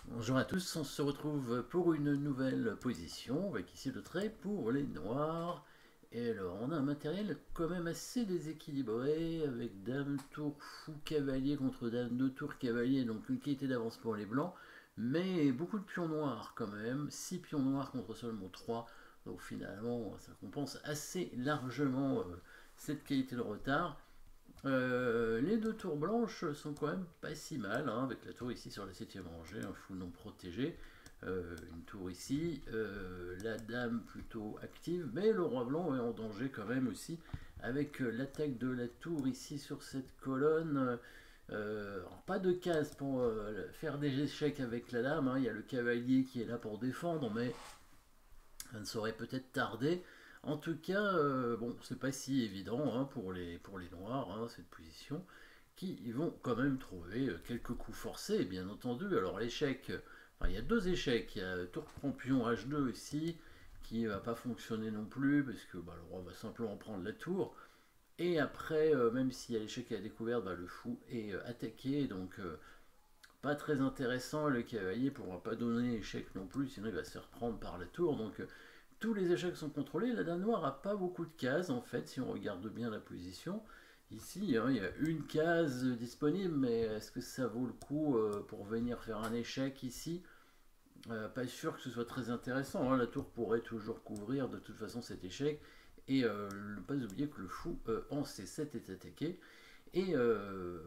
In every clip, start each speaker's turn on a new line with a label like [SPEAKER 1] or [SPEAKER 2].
[SPEAKER 1] Bonjour à tous, on se retrouve pour une nouvelle position avec ici le trait pour les noirs. Et alors on a un matériel quand même assez déséquilibré avec dame, tour, fou, cavalier contre dame, 2 tours, cavalier, donc une qualité d'avance pour les blancs, mais beaucoup de pions noirs quand même, 6 pions noirs contre seulement 3, donc finalement ça compense assez largement cette qualité de retard. Les 2 tours blanches sont quand même pas si mal, hein, avec la tour ici sur la 7ème rangée, un fou non protégé, une tour ici, la dame plutôt active, mais le roi blanc est en danger quand même aussi, avec l'attaque de la tour ici sur cette colonne. Alors pas de case pour faire des échecs avec la dame, hein, il y a le cavalier qui est là pour défendre, mais ça ne saurait peut-être tarder. En tout cas, bon, c'est pas si évident hein, pour les noirs, hein, cette position, qui vont quand même trouver quelques coups forcés, bien entendu. Alors l'échec, enfin, il y a 2 échecs. Il y a tour prend pion H2 ici, qui va pas fonctionner non plus, parce que bah, le roi va simplement prendre la tour. Et après, même s'il y a l'échec à la découverte, bah, le fou est attaqué, donc pas très intéressant. Le cavalier pourra pas donner échec non plus, sinon il va se faire prendre par la tour. Donc tous les échecs sont contrôlés. La dame noire a pas beaucoup de cases en fait, si on regarde bien la position. Ici, hein, il y a une case disponible, mais est-ce que ça vaut le coup pour venir faire un échec ici? Pas sûr que ce soit très intéressant, hein. La tour pourrait toujours couvrir de toute façon cet échec. Et ne pas oublier que le fou en C7 est attaqué. Et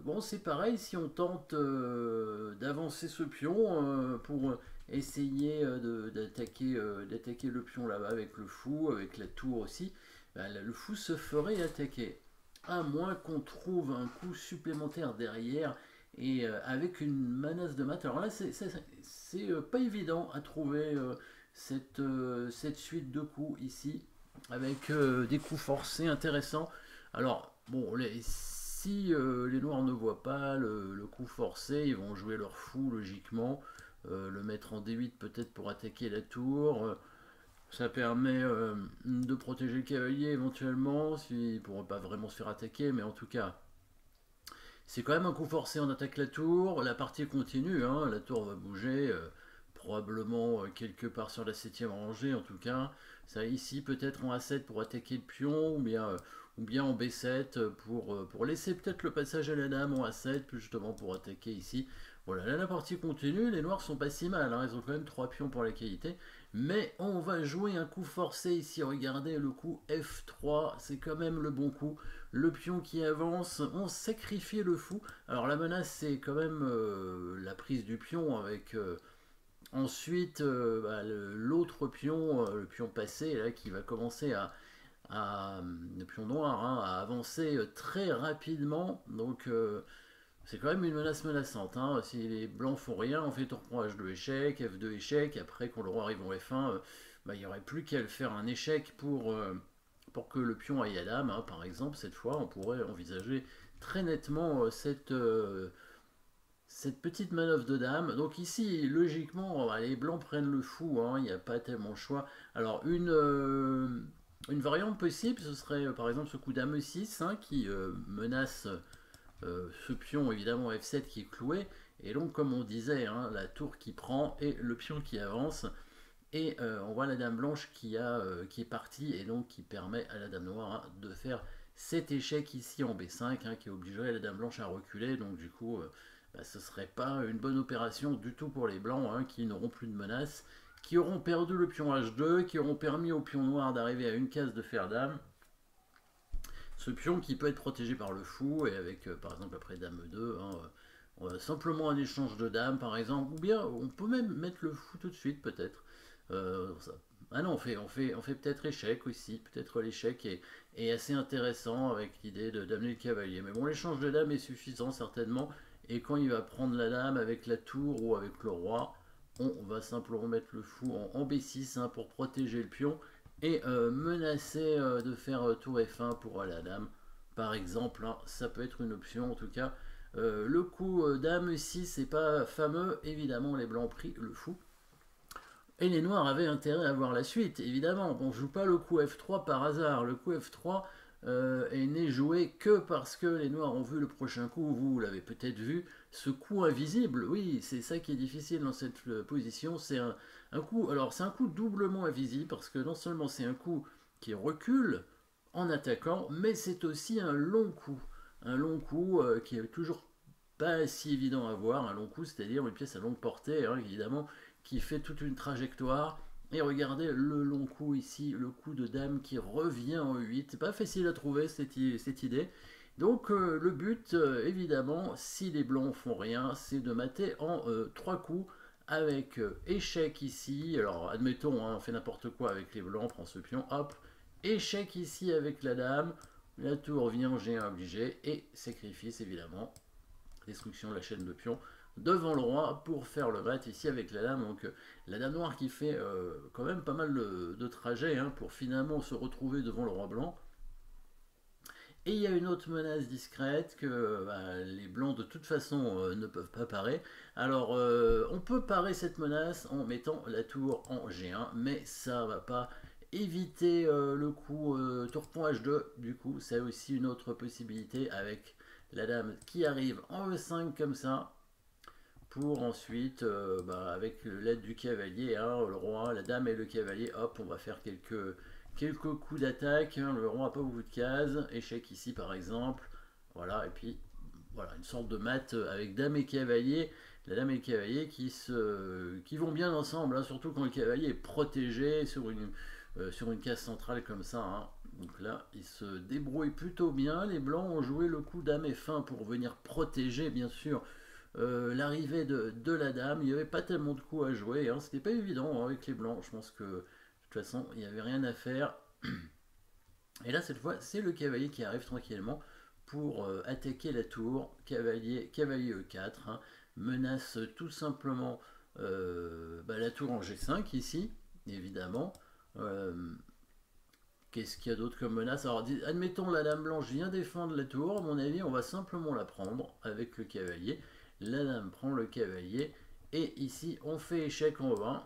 [SPEAKER 1] bon, c'est pareil, si on tente d'avancer ce pion pour essayer d'attaquer le pion là-bas avec le fou, avec la tour aussi, bah, là, le fou se ferait attaquer. À moins qu'on trouve un coup supplémentaire derrière et avec une menace de mat. Alors là, c'est pas évident à trouver cette suite de coups ici, avec des coups forcés intéressants. Alors, bon, si les noirs ne voient pas le coup forcé, ils vont jouer leur fou logiquement, le mettre en D8 peut-être pour attaquer la tour. Ça permet de protéger le cavalier éventuellement, s'il ne pourra pas vraiment se faire attaquer, mais en tout cas, c'est quand même un coup forcé, on attaque la tour, la partie continue, hein, la tour va bouger, probablement quelque part sur la 7ème rangée en tout cas. Ça ici peut-être en A7 pour attaquer le pion, ou bien en B7 pour laisser peut-être le passage à la dame en A7, justement pour attaquer ici. Voilà, là la partie continue, les noirs sont pas si mal, hein, ils ont quand même 3 pions pour la qualité. Mais on va jouer un coup forcé ici, regardez le coup F3, c'est quand même le bon coup. Le pion qui avance, on sacrifie le fou. Alors la menace c'est quand même la prise du pion avec ensuite bah, l'autre pion, le pion passé là qui va commencer le pion noir hein, à avancer très rapidement. Donc c'est quand même une menace menaçante. Hein. Si les blancs font rien, on fait tour pour H2 échec, F2 échec. Après, quand le roi arrive en F1, bah, il n'y aurait plus qu'à le faire un échec pour que le pion aille à dame. Hein. Par exemple, cette fois, on pourrait envisager très nettement cette petite manœuvre de dame. Donc ici, logiquement, bah, les blancs prennent le fou. Hein. Il n'y a pas tellement le choix. Alors, une variante possible, ce serait par exemple ce coup dame 6 hein, qui menace ce pion évidemment F7 qui est cloué, et donc comme on disait, hein, la tour qui prend et le pion qui avance, et on voit la dame blanche qui est partie, et donc qui permet à la dame noire hein, de faire cet échec ici en B5, hein, qui obligerait la dame blanche à reculer, donc du coup bah, ce serait pas une bonne opération du tout pour les blancs, hein, qui n'auront plus de menace, qui auront perdu le pion H2, qui auront permis au pion noir d'arriver à une case de fer dame, ce pion qui peut être protégé par le fou, et avec par exemple après dame 2, hein, simplement un échange de dames par exemple, ou bien on peut même mettre le fou tout de suite peut-être. Ça. Ah non, on fait peut-être échec aussi, peut-être l'échec est assez intéressant avec l'idée d'amener le cavalier. Mais bon, l'échange de dames est suffisant certainement, et quand il va prendre la dame avec la tour ou avec le roi, on va simplement mettre le fou en B6 hein, pour protéger le pion, et menacer de faire tour F1 pour la dame, par exemple, hein, ça peut être une option en tout cas. Le coup dame 6 c'est pas fameux, évidemment les blancs ont pris le fou. Et les noirs avaient intérêt à voir la suite, évidemment. On ne joue pas le coup F3 par hasard. Le coup F3 est né joué que parce que les noirs ont vu le prochain coup. Vous l'avez peut-être vu. ce coup invisible, oui, c'est ça qui est difficile dans cette position, c'est un coup, alors c'est un coup doublement invisible, parce que non seulement c'est un coup qui recule en attaquant, mais c'est aussi un long coup qui est toujours pas si évident à voir, un long coup, c'est-à-dire une pièce à longue portée, hein, évidemment, qui fait toute une trajectoire. Et regardez le long coup ici, le coup de dame qui revient en 8. C'est pas facile à trouver cette idée. Donc le but, évidemment, si les blancs font rien, c'est de mater en 3 coups avec échec ici. Alors admettons, hein, on fait n'importe quoi avec les blancs, on prend ce pion, hop, échec ici avec la dame, la tour vient en G1 obligé et sacrifice évidemment, destruction de la chaîne de pions devant le roi pour faire le mat ici avec la dame. Donc la dame noire qui fait quand même pas mal de trajets hein, pour finalement se retrouver devant le roi blanc. Et il y a une autre menace discrète que les blancs de toute façon ne peuvent pas parer. Alors on peut parer cette menace en mettant la tour en G1, mais ça va pas éviter le coup tour point H2. Du coup, c'est aussi une autre possibilité avec la dame qui arrive en E5 comme ça. Pour ensuite, avec l'aide du cavalier, hein, le roi, la dame et le cavalier, hop, on va faire quelques coups d'attaque. Hein, le roi n'a pas beaucoup de cases. Échec ici par exemple. Voilà, et puis voilà, une sorte de mat avec dame et cavalier. La dame et le cavalier qui vont bien ensemble, hein, surtout quand le cavalier est protégé sur une case centrale comme ça. Hein. Donc là, ils se débrouillent plutôt bien. Les blancs ont joué le coup dame F1 pour venir protéger, bien sûr, l'arrivée de la dame. Il n'y avait pas tellement de coups à jouer. Hein. C'était pas évident hein, avec les blancs. Je pense que de toute façon, il n'y avait rien à faire. Et là, cette fois, c'est le cavalier qui arrive tranquillement pour attaquer la tour. Cavalier E4. Hein, menace tout simplement la tour en G5 ici, évidemment. Qu'est-ce qu'il y a d'autre comme menace? Alors, admettons la dame blanche vient défendre la tour. À mon avis, on va simplement la prendre avec le cavalier. La dame prend le cavalier. Et ici, on fait échec en E1.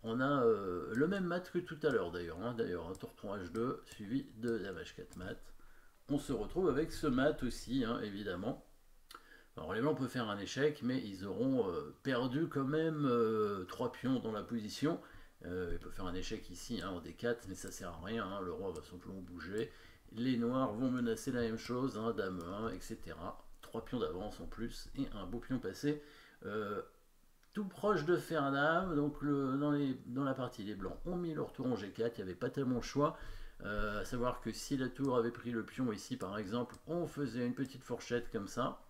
[SPEAKER 1] On a le même mat que tout à l'heure d'ailleurs. Hein. D'ailleurs, un tour point H2 suivi de dame H4 mat. On se retrouve avec ce mat aussi, hein, évidemment. Alors les blancs peuvent faire un échec, mais ils auront perdu quand même 3 pions dans la position. Ils peuvent faire un échec ici hein, en D4, mais ça sert à rien. Hein. Le roi va simplement bouger. Les noirs vont menacer la même chose, hein, dame 1, etc. 3 pions d'avance en plus et un beau pion passé. Tout proche de fer dame, donc dans la partie, les blancs ont mis leur tour en G4, il n'y avait pas tellement de choix. À savoir que si la tour avait pris le pion ici par exemple, on faisait une petite fourchette comme ça.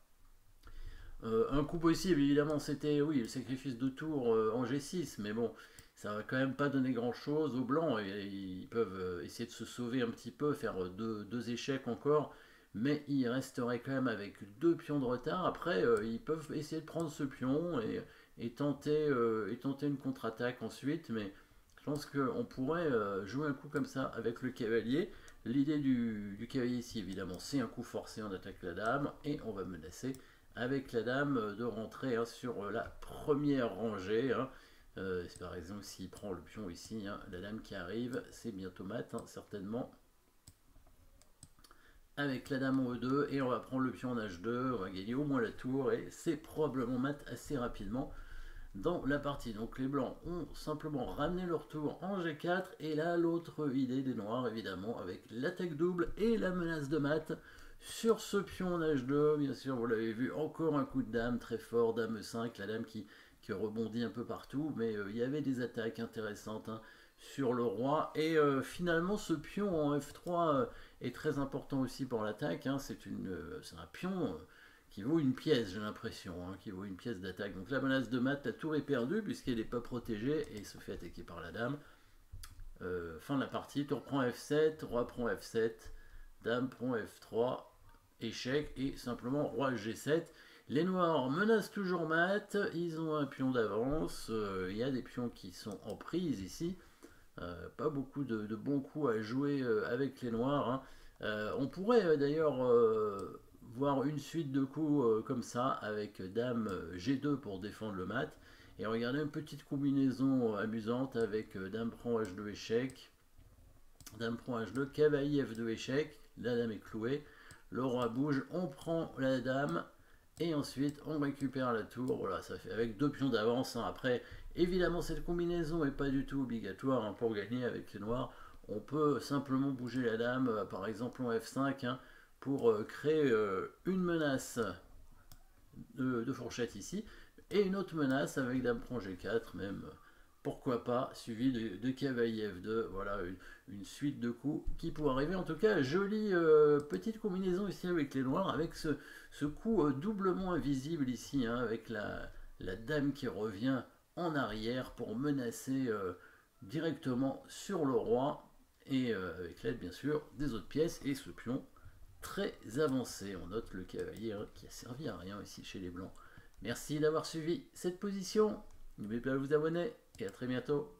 [SPEAKER 1] Un coup possible, évidemment, c'était oui, le sacrifice de tour en G6, mais bon, ça va quand même pas donner grand chose aux blancs. Ils peuvent essayer de se sauver un petit peu, faire deux échecs encore, mais ils resteraient quand même avec 2 pions de retard. Après, ils peuvent essayer de prendre ce pion et tenter une contre-attaque ensuite, mais je pense qu'on pourrait jouer un coup comme ça avec le cavalier. L'idée du cavalier ici, évidemment, c'est un coup forcé, on attaque la dame et on va menacer avec la dame de rentrer hein, sur la première rangée. Hein. Par exemple, s'il prend le pion ici, hein, la dame qui arrive, c'est bientôt mat, hein, certainement. Avec la dame en E2, et on va prendre le pion en H2, on va gagner au moins la tour, et c'est probablement mat assez rapidement dans la partie. Donc les blancs ont simplement ramené leur tour en G4, et là l'autre idée des noirs, évidemment, avec l'attaque double et la menace de mat. Sur ce pion en H2, bien sûr, vous l'avez vu, encore un coup de dame très fort, dame 5, la dame qui rebondit un peu partout, mais il y avait des attaques intéressantes hein, sur le roi. Et finalement, ce pion en F3 est très important aussi pour l'attaque. Hein, c'est un pion qui vaut une pièce, j'ai l'impression, hein, qui vaut une pièce d'attaque. Donc la menace de mat, la tour est perdue puisqu'elle n'est pas protégée et se fait attaquer par la dame. Fin de la partie, tour prend F7, roi prend F7, dame prend F3, échec et simplement roi G7. Les noirs menacent toujours mat, ils ont un pion d'avance, il y a des pions qui sont en prise ici, pas beaucoup de bons coups à jouer avec les noirs. Hein. On pourrait d'ailleurs voir une suite de coups comme ça avec dame G2 pour défendre le mat. Et regardez une petite combinaison amusante avec dame prend H2 échec, dame prend H2, cavalier F2 échec, la dame est clouée, le roi bouge, on prend la dame Et ensuite, on récupère la tour. Voilà, ça fait avec 2 pions d'avance. Hein. Après, évidemment, cette combinaison n'est pas du tout obligatoire hein, pour gagner avec les noirs. On peut simplement bouger la dame, par exemple en F5, hein, pour créer une menace de fourchette ici, et une autre menace avec dame prend G4, même pourquoi pas, suivi de cavalier F2. Voilà une suite de coups qui pourrait arriver. En tout cas, jolie petite combinaison ici avec les noirs, avec ce coup doublement invisible ici, hein, avec la dame qui revient en arrière pour menacer directement sur le roi, et avec l'aide bien sûr des autres pièces, et ce pion très avancé. On note le cavalier hein, qui a servi à rien ici chez les blancs. Merci d'avoir suivi cette position. N'oubliez pas de vous abonner et à très bientôt.